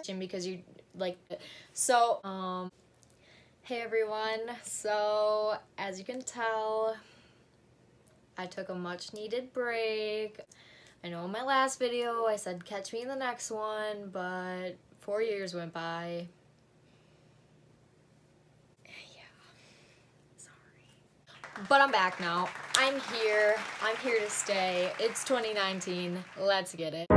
because you like it. So, hey everyone. So, as you can tell, I took a much needed break. I know in my last video I said catch me in the next one, but 4 years went by. But I'm back now. I'm here to stay. It's 2019. Let's get it.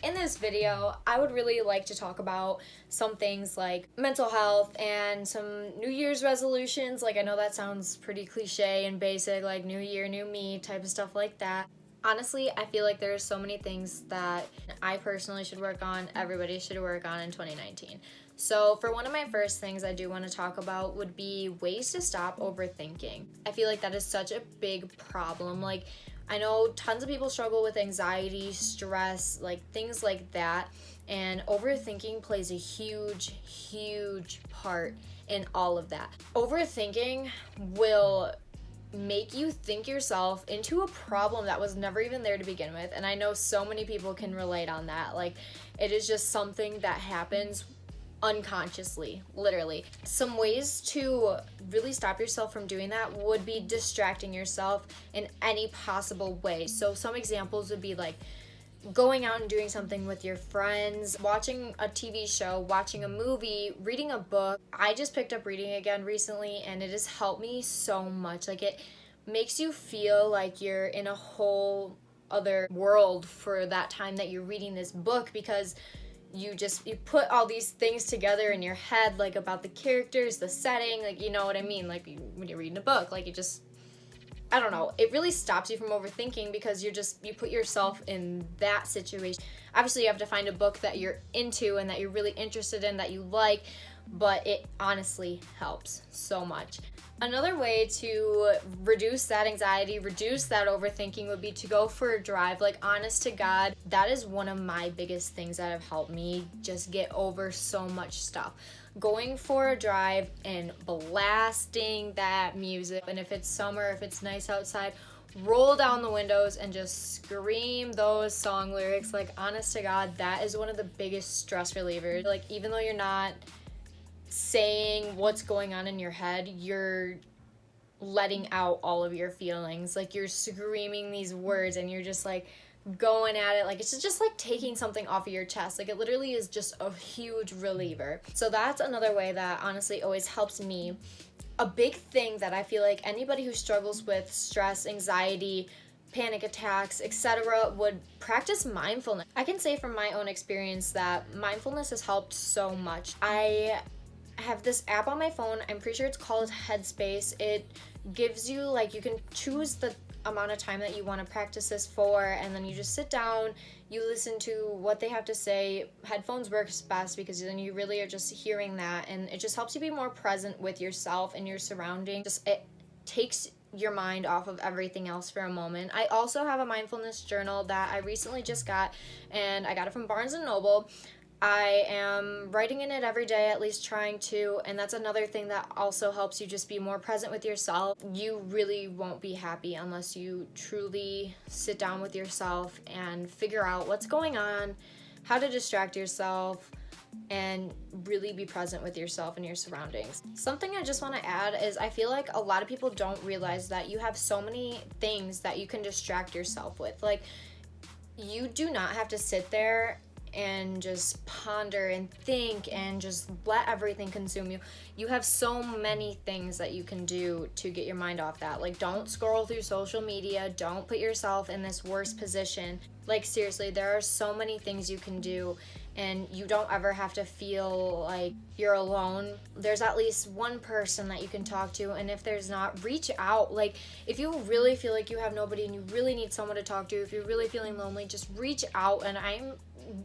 In this video, I would really like to talk about some things like mental health and some New Year's resolutions. Like, I know that sounds pretty cliche and basic, like new year, new me type of stuff like that. Honestly, I feel like there's so many things that I personally should work on, everybody should work on in 2019. So for one of my first things I do want to talk about would be ways to stop overthinking. I feel like that is such a big problem. Like, I know tons of people struggle with anxiety, stress, like things like that, and overthinking plays a huge, huge part in all of that. Overthinking will make you think yourself into a problem that was never even there to begin with. And I know so many people can relate on that. Like, it is just something that happens unconsciously, literally. Some ways to really stop yourself from doing that would be distracting yourself in any possible way. So some examples would be like going out and doing something with your friends, watching a TV show, watching a movie, reading a book. I just picked up reading again recently, and it has helped me so much. Like, it makes you feel like you're in a whole other world for that time that you're reading this book, because you put all these things together in your head, like about the characters, the setting, like, you know what I mean? Like, when you're reading a book, like, I don't know, it really stops you from overthinking because you put yourself in that situation. Obviously, you have to find a book that you're into and that you're really interested in, that you like, but it honestly helps so much. Another way to reduce that anxiety, reduce that overthinking would be to go for a drive. Like, honest to God, that is one of my biggest things that have helped me just get over so much stuff. Going for a drive and blasting that music, and if it's summer, if it's nice outside, roll down the windows and just scream those song lyrics. Like, honest to God, that is one of the biggest stress relievers. Like, even though you're not saying what's going on in your head, you're letting out all of your feelings. Like, you're screaming these words and you're just like going at it. Like, it's just like taking something off of your chest. Like, it literally is just a huge reliever. So that's another way that honestly always helps me. A big thing that I feel like anybody who struggles with stress, anxiety, panic attacks, etc. would practice mindfulness. I can say from my own experience that mindfulness has helped so much. I have this app on my phone, I'm pretty sure it's called Headspace. It gives you, like, you can choose the amount of time that you want to practice this for, and then you just sit down, you listen to what they have to say. Headphones works best because then you really are just hearing that, and it just helps you be more present with yourself and your surroundings. It takes your mind off of everything else for a moment. I also have a mindfulness journal that I recently just got, and I got it from Barnes & Noble. I am writing in it every day, at least trying to, and that's another thing that also helps you just be more present with yourself. You really won't be happy unless you truly sit down with yourself and figure out what's going on, how to distract yourself, and really be present with yourself and your surroundings. Something I just want to add is I feel like a lot of people don't realize that you have so many things that you can distract yourself with. Like, you do not have to sit there and just ponder and think and just let everything consume you. You have so many things that you can do to get your mind off that. Like, don't scroll through social media. Don't put yourself in this worst position. Like, seriously, there are so many things you can do, and you don't ever have to feel like you're alone. There's at least one person that you can talk to, and if there's not, reach out. Like, if you really feel like you have nobody and you really need someone to talk to, if you're really feeling lonely, just reach out, and I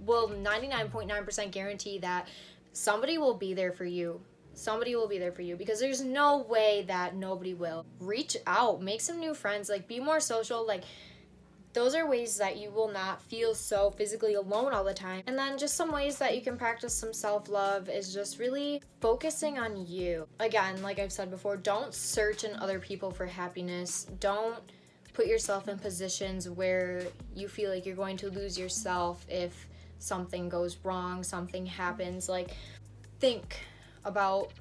will 99.9% guarantee that somebody will be there for you. Somebody will be there for you, because there's no way that nobody will. Reach out, make some new friends, like, be more social. Like, those are ways that you will not feel so physically alone all the time. And then just some ways that you can practice some self-love is just really focusing on you. Again, like I've said before, don't search in other people for happiness. Don't put yourself in positions where you feel like you're going to lose yourself if something goes wrong, something happens. Like, think about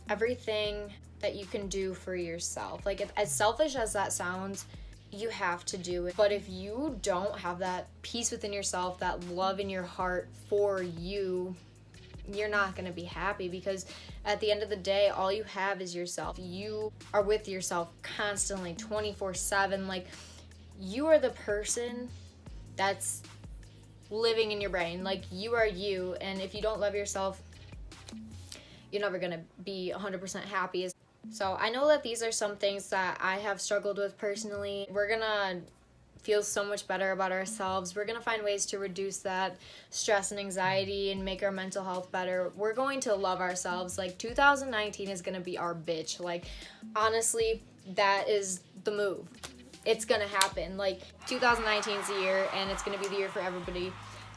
everything that you can do for yourself. Like, as selfish as that sounds, you have to do it. But if you don't have that peace within yourself, that love in your heart for you, you're not going to be happy, because at the end of the day, all you have is yourself. You are with yourself constantly, 24/7. Like, you are the person that's living in your brain. Like, you are you, and if you don't love yourself, you're never going to be 100% happy. So I know that these are some things that I have struggled with personally. We're gonna feel so much better about ourselves. We're gonna find ways to reduce that stress and anxiety and make our mental health better. We're going to love ourselves. Like, 2019 is gonna be our bitch. Like, honestly, that is the move. It's gonna happen. Like, 2019 is the year, and it's gonna be the year for everybody.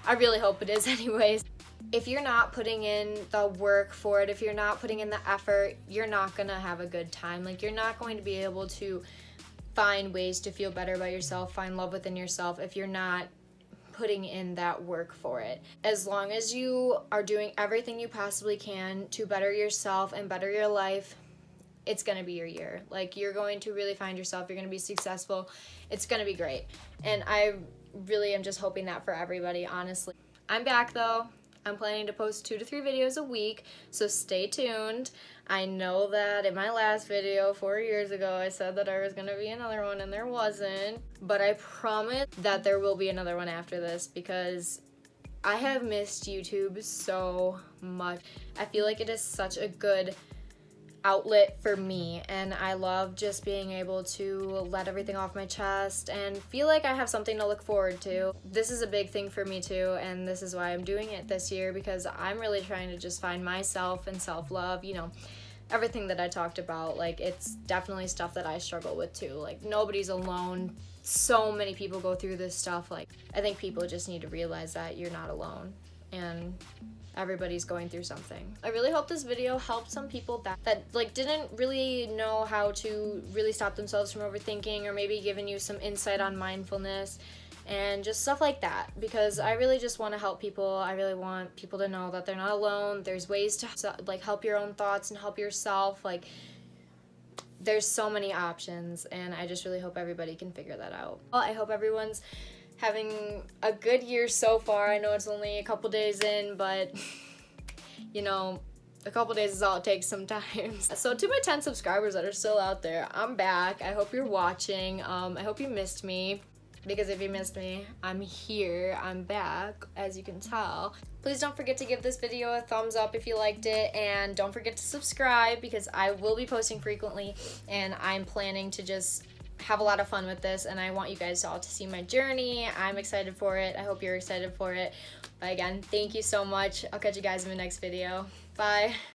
I really hope it is anyways. If you're not putting in the work for it, if you're not putting in the effort, you're not gonna have a good time. Like, you're not going to be able to find ways to feel better about yourself, find love within yourself, if you're not putting in that work for it. As long as you are doing everything you possibly can to better yourself and better your life, it's gonna be your year. Like, you're going to really find yourself, you're gonna be successful, it's gonna be great. And I really am just hoping that for everybody, honestly. I'm back though. I'm planning to post 2 to 3 videos a week, so stay tuned. I know that in my last video 4 years ago, I said that there was gonna be another one, and there wasn't. But I promise that there will be another one after this, because I have missed YouTube so much. I feel like it is such a good outlet for me, and I love just being able to let everything off my chest and feel like I have something to look forward to. This is a big thing for me too, and this is why I'm doing it this year, because I'm really trying to just find myself and self-love. You know, everything that I talked about, like, it's definitely stuff that I struggle with too. Like, nobody's alone. So many people go through this stuff. Like, I think people just need to realize that you're not alone, and everybody's going through something. I really hope this video helped some people that like didn't really know how to really stop themselves from overthinking, or maybe giving you some insight on mindfulness and just stuff like that, because I really just want to help people. I really want people to know that they're not alone. There's ways to like help your own thoughts and help yourself. Like, there's so many options, and I just really hope everybody can figure that out. Well, I hope everyone's having a good year so far. I know it's only a couple days in, but you know, a couple days is all it takes sometimes. So to my 10 subscribers that are still out there, I'm back. I hope you're watching. I hope you missed me, because if you missed me, I'm here. I'm back, as you can tell. Please don't forget to give this video a thumbs up if you liked it, and don't forget to subscribe, because I will be posting frequently, and I'm planning to just have a lot of fun with this, and I want you guys all to see my journey. I'm excited for it. I hope you're excited for it. But again, thank you so much. I'll catch you guys in the next video. Bye.